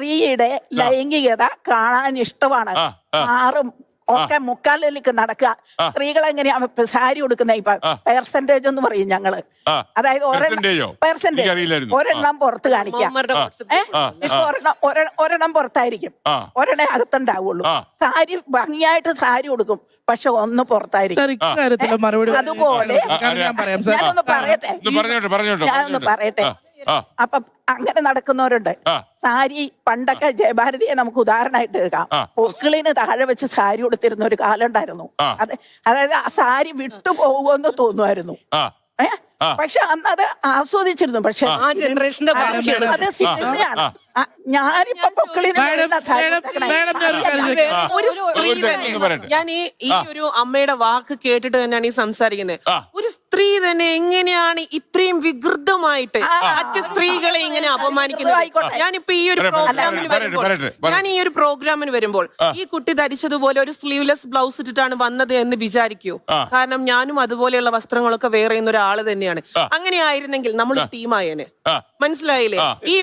സ്ത്രീയുടെ ലൈംഗികത കാണാൻ ഇഷ്ടമാണ്. ആറും ഒക്കെ മുക്കാലിലേക്ക് നടക്കുക. സ്ത്രീകൾ എങ്ങനെയാ സാരി ഉടുക്കുന്ന ഇപ്പൊ പെർസെന്റേജ് എന്ന് പറയും ഞങ്ങള്. അതായത് പെർസെന്റേജ് ഒരെണ്ണം പുറത്ത് കാണിക്കാം. ഇപ്പൊ ഒരെണ്ണം പുറത്തായിരിക്കും, ഒരെണ്ണം അകത്തുണ്ടാവുള്ളൂ. സാരി ഭംഗിയായിട്ട് സാരി ഉടുക്കും, പക്ഷെ ഒന്ന് പുറത്തായിരിക്കും. അതുപോലെ ഞാനൊന്ന് പറയട്ടെ. അപ്പൊ അങ്ങനെ നടക്കുന്നവരുണ്ട്. സാരി പണ്ടൊക്കെ ജയഭാരതിയെ നമുക്ക് ഉദാഹരണമായിട്ട് എടുക്കാം. പൊക്കിളിന് താഴെ വെച്ച് സാരി ഉടുത്തിരുന്ന ഒരു കാലം ഉണ്ടായിരുന്നു. അതായത് ആ സാരി വിട്ടുപോകുമെന്ന് തോന്നുമായിരുന്നു. പക്ഷെ അന്ന് അത് ആസ്വദിച്ചിരുന്നു. പക്ഷെ ആ ജനറേഷന്റെ അത് സിനിമയാണ്. ഞാനിപ്പോ പൊക്കിളിന് ഒരു സ്ത്രീ തന്നെ, ഞാൻ ഈ ഒരു അമ്മയുടെ വാക്ക് കേട്ടിട്ട് തന്നെയാണ് ഈ സംസാരിക്കുന്നത്. ഒരു സ്ത്രീ തന്നെ എങ്ങനെയാണ് ഇത്രയും വികൃതമായിട്ട് മറ്റ് സ്ത്രീകളെ ഇങ്ങനെ അപമാനിക്കുന്നത്? ഞാനിപ്പോ ഈ ഒരു പ്രോഗ്രാമിന് വരുമ്പോൾ ഈ കുട്ടി ധരിച്ചതുപോലെ ഒരു സ്ലീവ്ലെസ് ബ്ലൗസ് ഇട്ടിട്ടാണ് വന്നത് എന്ന് വിചാരിക്കൂ. കാരണം ഞാനും അതുപോലെയുള്ള വസ്ത്രങ്ങളൊക്കെ വേറെ ഒരാള് തന്നെയാണ്. അങ്ങനെ ആയിരുന്നെങ്കിൽ നമ്മൾ ടീമായേനെ. മനസ്സിലായില്ലേ? ഈ